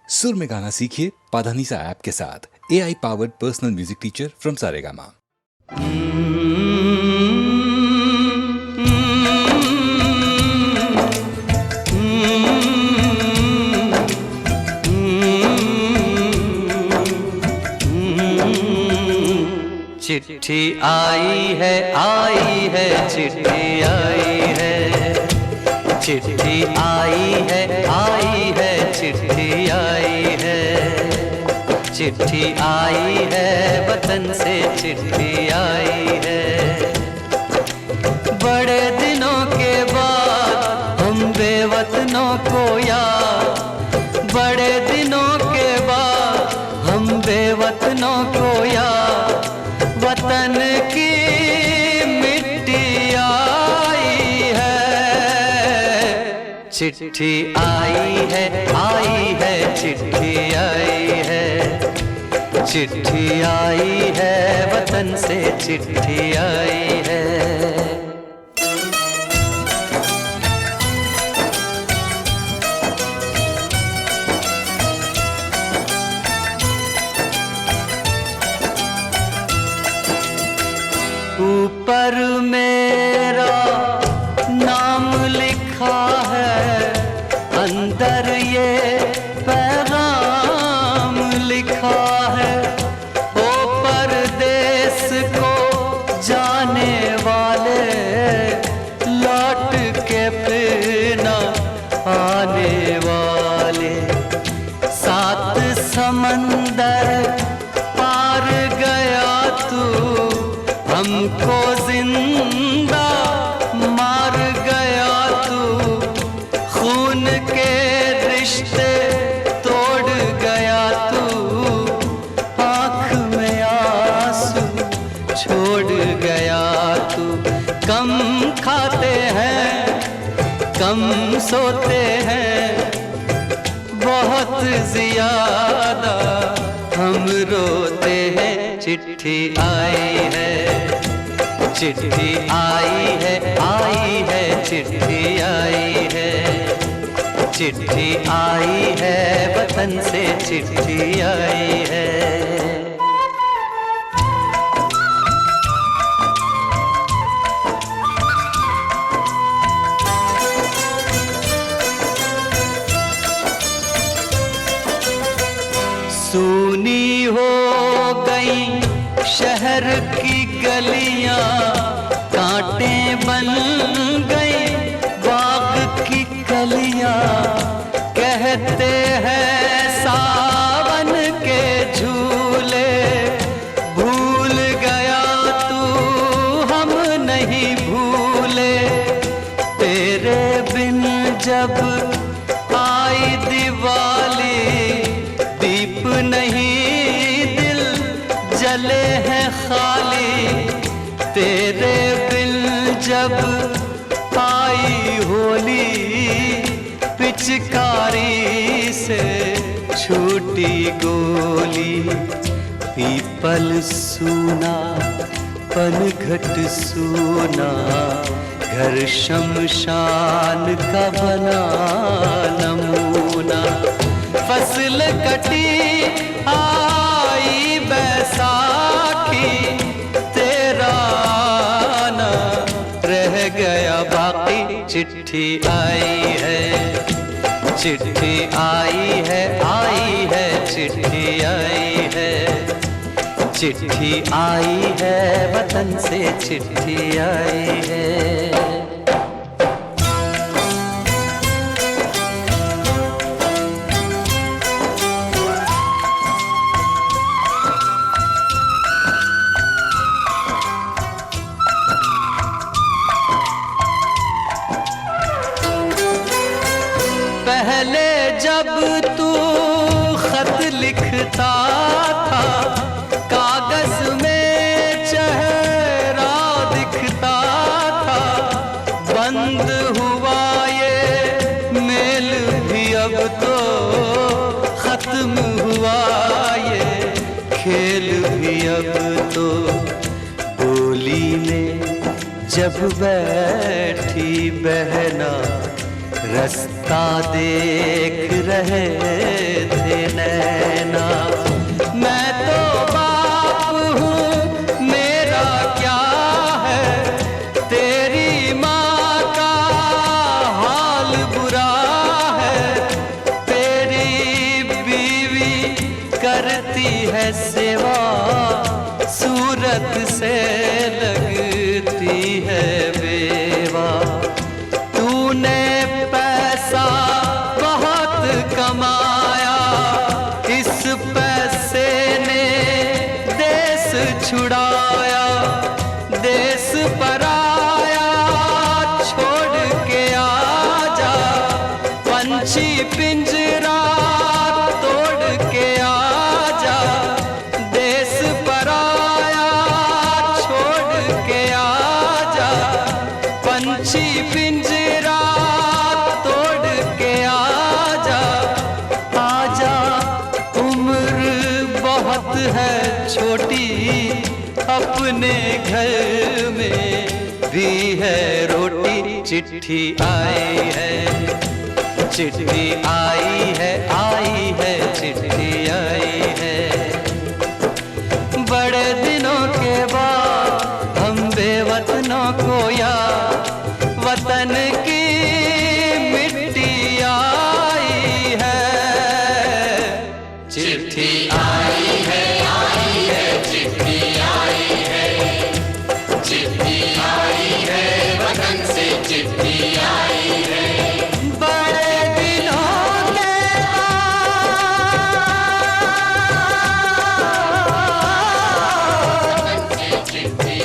सुर में गाना सीखिए पाधानीसा ऐप के साथ। AI powered personal music teacher from Saregama. चिट्ठी आई है चिट्ठी आई है, चिट्ठी आई है चिट्ठी आई है, चिट्ठी आई है वतन से चिट्ठी आई है। बड़े दिनों के बाद हम बेवतनों को याद, बड़े दिनों के बाद हम बेवतनों को याद, वतन की मिट्टी आई है। चिट्ठी आई है चिट्ठी आई है, चिट्ठी आई है वतन से चिट्ठी आई है। ऊपर मेरा नाम लिखा है, अंदर ये पैगाम लिखा है। ओ परदेस को जाने वाले, लौट के फिर न आने वाले। सात समंदर पार गया तू, हमको जिंदा मार गया तू। खून के रिश्ते तोड़ गया तू, आँख में आंसू छोड़ गया तू। कम खाते हैं कम सोते हैं, बहुत ज्यादा हम रोते हैं। चिट्ठी आई है चिट्ठी आई है चिट्ठी आई है, चिट्ठी आई है वतन से चिट्ठी आई है। सूनी हो गई शहर की गलियां, कांटे बन गई बाग की कलियां। कहते हैं सावन के झूले, भूल गया तू हम नहीं भूले। तेरे बिन जब आई दिवाली, दीप नहीं दिल जले हैं खाली। तेरे बिन जब आई होली, पिचकारी से छूटी गोली। पीपल सूना पनघट सूना, घर शमशान का बना नमूना। फसल कटी आई बैसाखी, तेरा ना रह गया बाकी। चिट्ठी आई है चिट्ठी आई है चिट्ठी आई है, चिट्ठी आई है वतन से चिट्ठी आई है। पहले जब तू खत लिखता था, कागज में चेहरा दिखता था। बंद हुआ ये मेल भी अब तो, खत्म हुआ ये खेल भी अब तो। बोली में जब बैठी बहना, रास्ता देख रहे थे करती है सेवा, सूरत से लगती है बेवा। तूने पैसा बहुत कमाया, इस पैसे ने देश छुड़ाया। देश पराया छोड़ के आजा, पंछी पिंजरा तोड़ के आजा। देश पराया छोड़ के आजा, पंछी पिंजरा तोड़ के आजा। आजा उम्र बहुत है छोटी, अपने घर में भी है रोटी। चिट्ठी आई है, चिट्ठी आई है, आई है, चिट्ठी आई है। बड़े दिनों के बाद हम बेवतनों को याद, वतन की मिट्टी आई है। चिट्ठी आई है, आई है, चिट्ठी आई है। चिट्ठी आई है, वतन से चिट्ठी आई है। बड़े दिनों के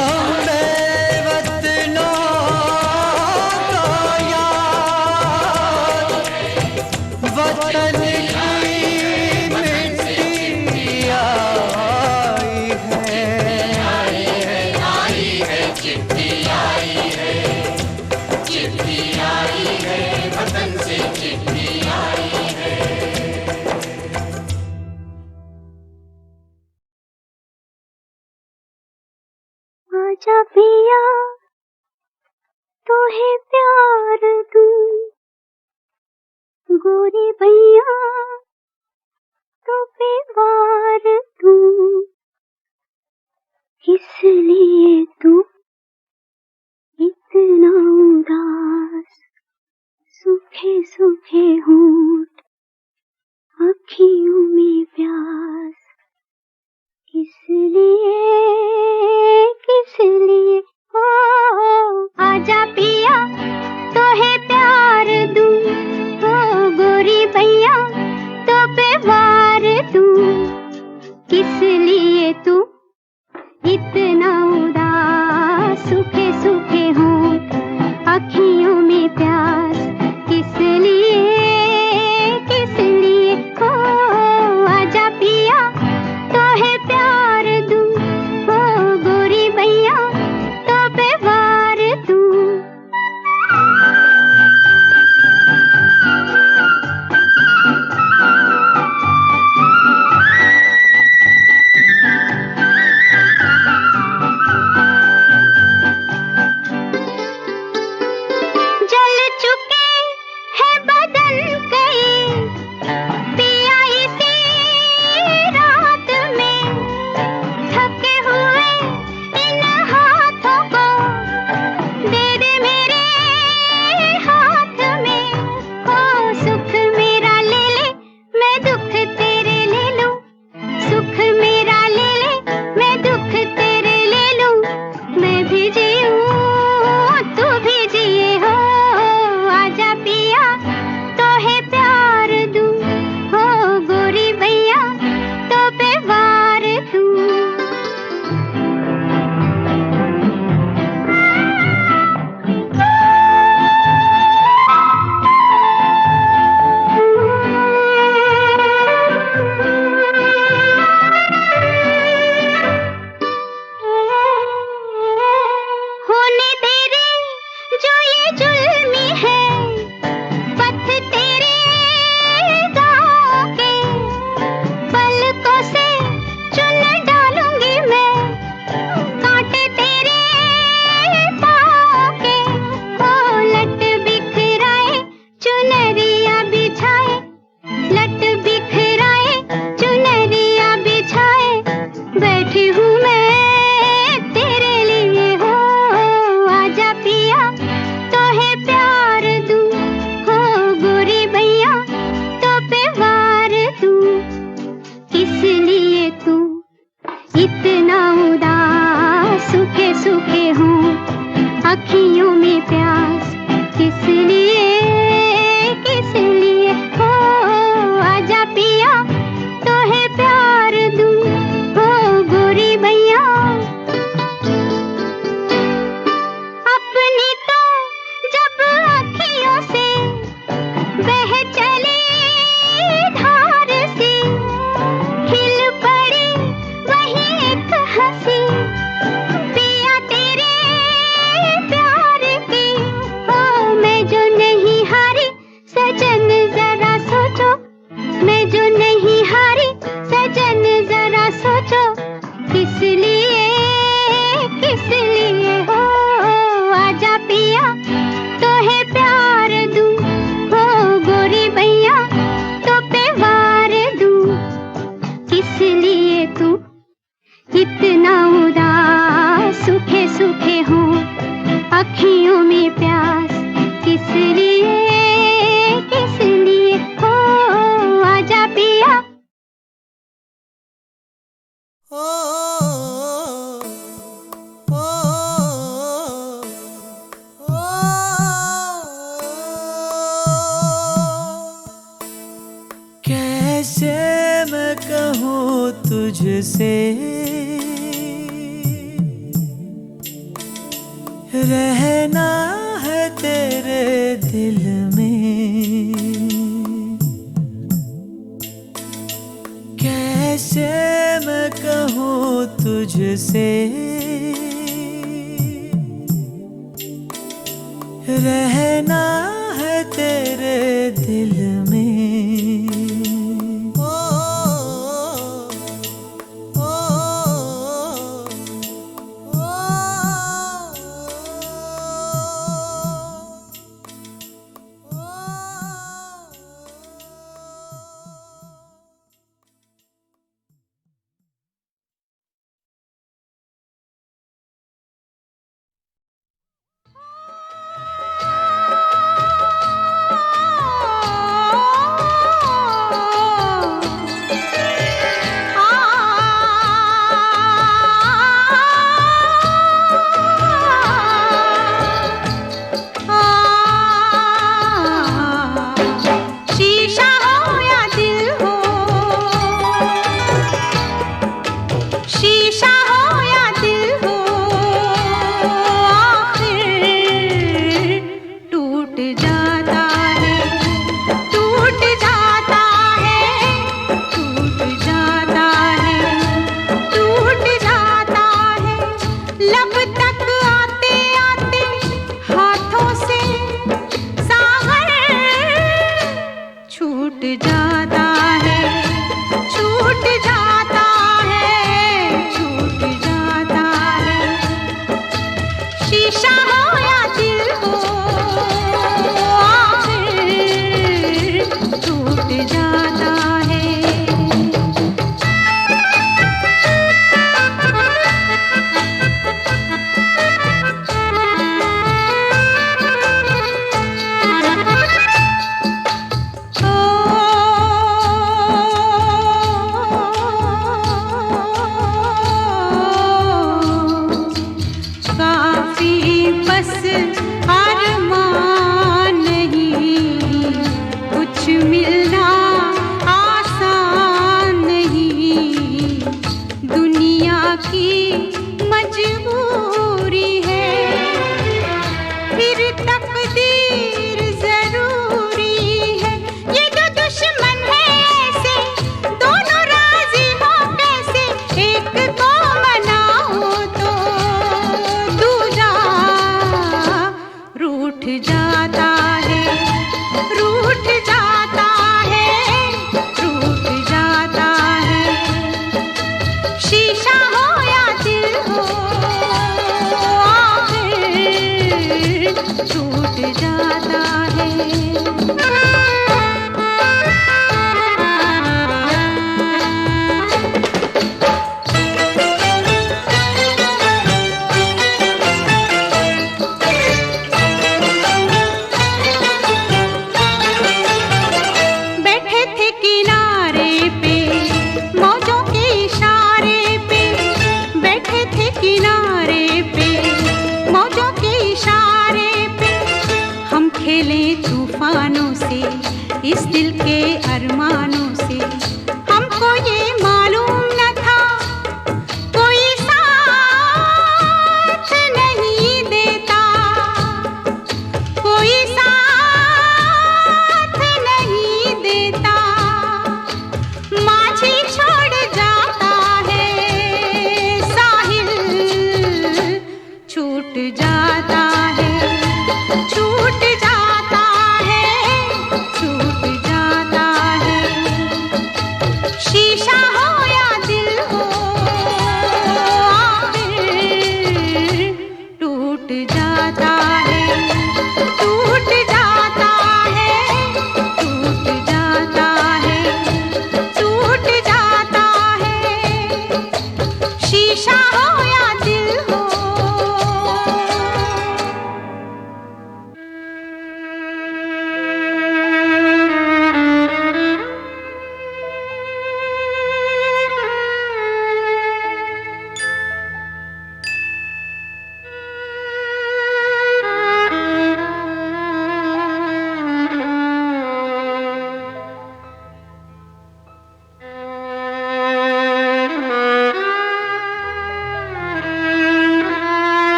हम बेवतनों को याद, वतन की मिट्टी आई है। चिट्ठी आई है, चिट्ठी आई है, वतन से चिट्ठी आई है। आजा पिया तोहे प्यार दूं, गोरी भैया तो पे वार दूं। इसलिए तू इतना उदास, सूखे सूखे होंठ, अखियों में प्यास। किसलिए किसलिए ओ आजा पिया तोहे प्यार दूं, ओ गोरी भैया तो पे वार दूं। किसलिए तू इतना उदास, सूखे सूखे होंठ, अखियों में प्यास। किसलिए किसलिए ओ आजा पिया तोहे प्यार दूं, ओ गोरी भैया तो पे वार दूं। कैसे मैं कहूँ तुझसे, रहना है तेरे दिल में। कैसे मैं कहूँ तुझसे, रहना है तेरे दिल में। ओ, ओ, ओ,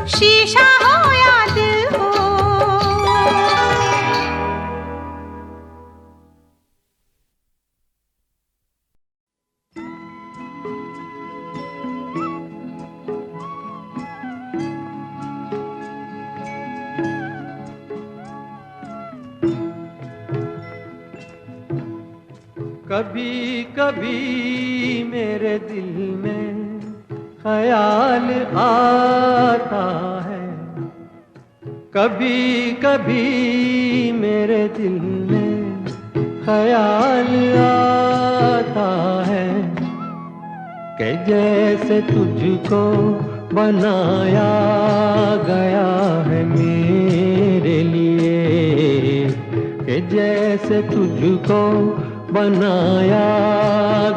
शीशा हो या दिल हो। कभी कभी मेरे दिल में ख्याल आता है, कभी कभी मेरे दिल में ख्याल आता है कि जैसे तुझको बनाया गया है मेरे लिए, कि जैसे तुझको बनाया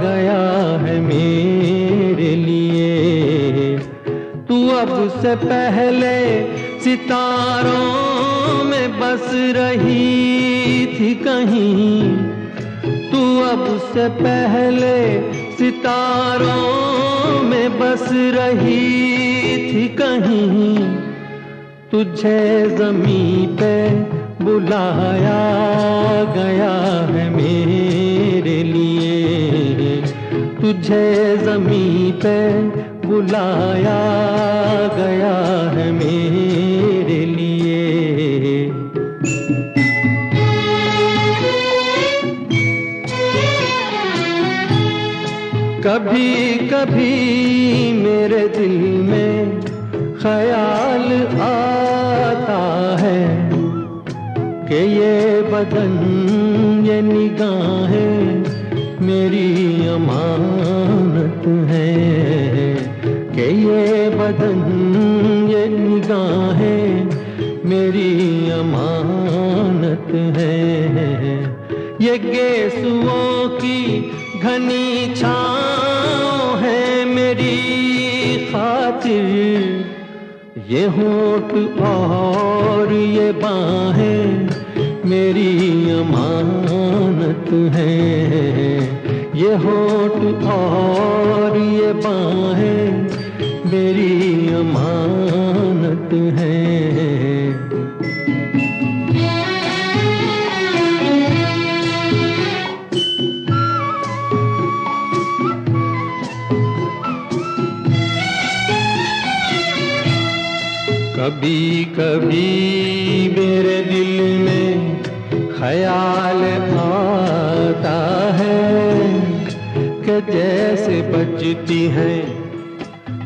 गया है मेरे लिए। तू अब से पहले सितारों में बस रही थी कहीं, तू अब से पहले सितारों में बस रही थी कहीं। तुझे ज़मीं पे बुलाया गया है मेरे लिए, तुझे ज़मीं पे बुलाया गया है मेरे लिए। कभी कभी मेरे दिल में ख्याल आता है कि ये बदन ये निगाहें मेरी अमानत है, कि ये बदन ये निगाहें मेरी अमानत है। ये गेसुओं की घनी छाँव है मेरी खातिर, ये होठ और ये बाहें मेरी अमानत है, ये होठ और ये बाहें मेरी अमानत है। कभी कभी मेरे दिल में ख्याल आता है कि जैसे बजती हैं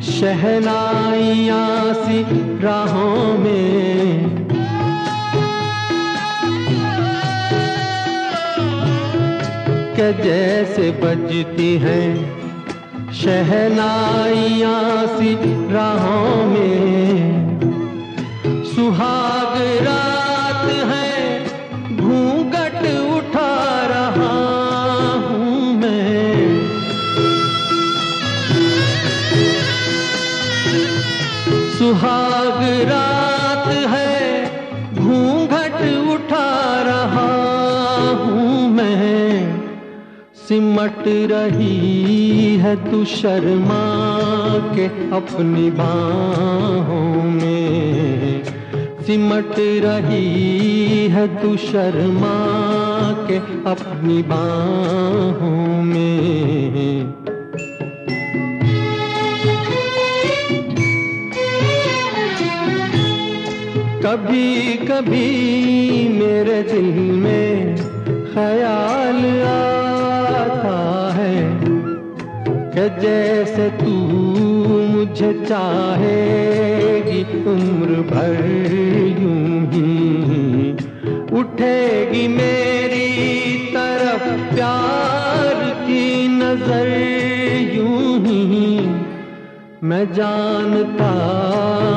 शहनाइयाँ सी राहों में, कि जैसे बजती हैं शहनाइयाँ सी राहों में। सुहाग रात है घूंघट उठा रहा हूँ मैं, सुहाग रात है घूंघट उठा रहा हूँ मैं। सिमट रही है तू शर्मा के अपनी बाहों में, सिमट रही है तू शर्मा के अपनी बाहों में। कभी कभी मेरे दिल में ख्याल आता है कि जैसे तू मुझे चाहेगी उम्र भर यूं ही, उठेगी मेरी तरफ प्यार की नजर यूं ही। मैं जानता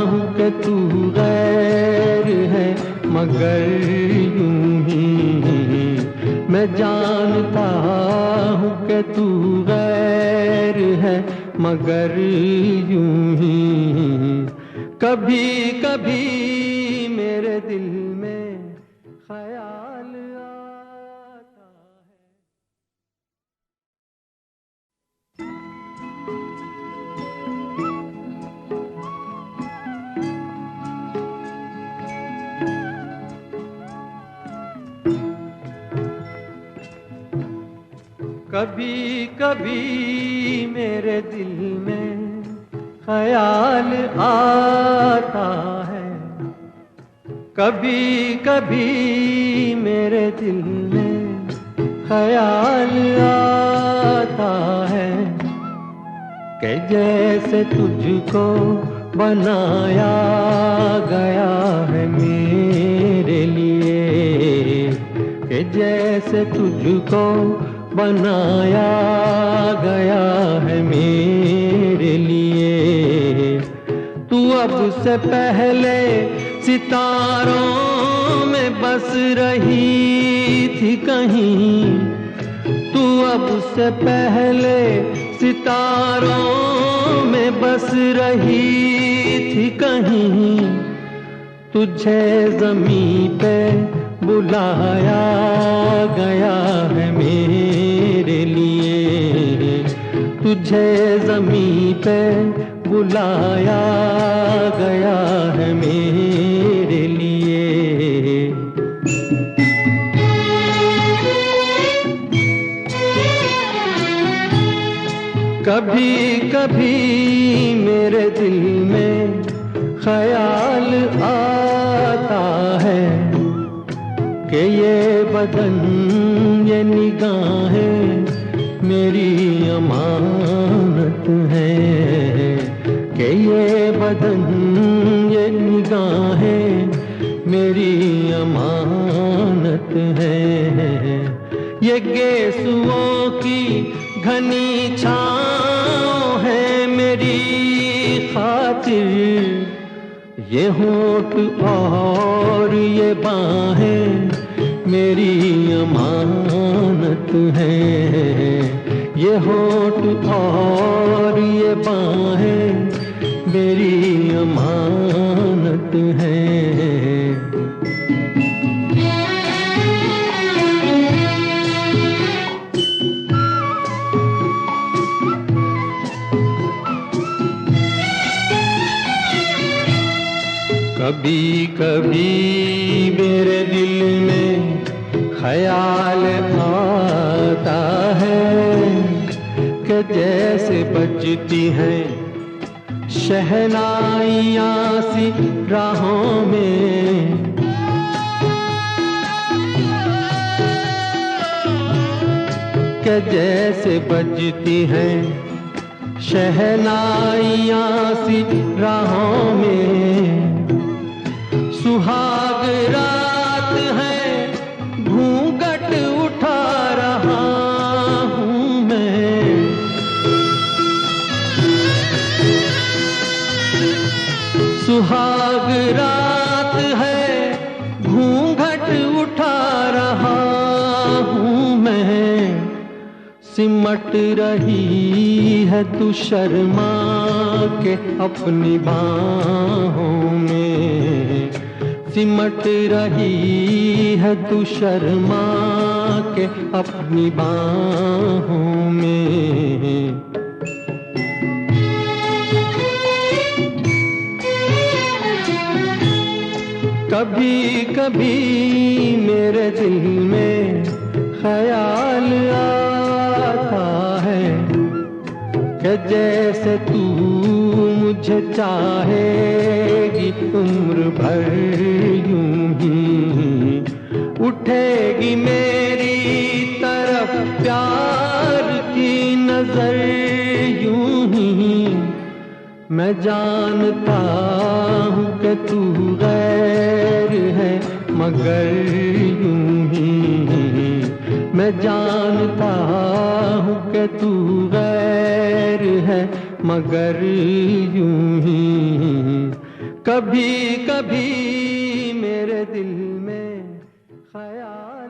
हूँ कि तू गैर है मगर यूं ही, मैं जानता हूँ कि तू गैर है मगर यूं ही। कभी कभी मेरे दिल में ख्याल आता है। कभी कभी मेरे दिल में ख्याल आता है, कभी कभी मेरे दिल में ख्याल आता है कि जैसे तुझको बनाया गया है मेरे लिए, कि जैसे तुझको बनाया गया है मेरे लिए। तू अब से पहले सितारों में बस रही थी कहीं, तू अब से पहले सितारों में बस रही थी कहीं। तुझे ज़मीं पे बुलाया गया है मेरे लिए, तुझे ज़मीं पे बुलाया गया है मेरे लिए। कभी कभी मेरे दिल में ख्याल आता है कि ये बदन ये निगाहें मेरी अमानत है, कि ये बदन ये निगाहें मेरी अमानत है। ये गेसुओं की घनी छाँव है मेरी खातिर, ये होठ और ये बाहें मेरी अमानत है, ये होठ और ये बाहें मेरी अमानत है। कभी कभी मेरे दिल में ख्याल आता है कि जैसे बजती हैं शहनाइयाँ सी राहों में, कि जैसे बजती हैं शहनाइयाँ सी राहों में। सुहाग रात है घूंघट उठा रहा हूँ मैं, सुहाग रात है घूंघट उठा रहा हूँ मैं। सिमट रही है तू शर्मा के अपनी बाहों में, सिमट रही है तू शर्मा के अपनी बाहों में। कभी कभी मेरे दिल में ख्याल आता है कि जैसे तू मुझे चाहेगी उम्र भर यूं ही, उठेगी मेरी तरफ प्यार की नजर यूं ही। मैं जानता हूँ कि तू गैर है मगर यूं ही, मैं जानता हूँ कि तू गैर है मगर यूं ही। कभी कभी मेरे दिल में ख्याल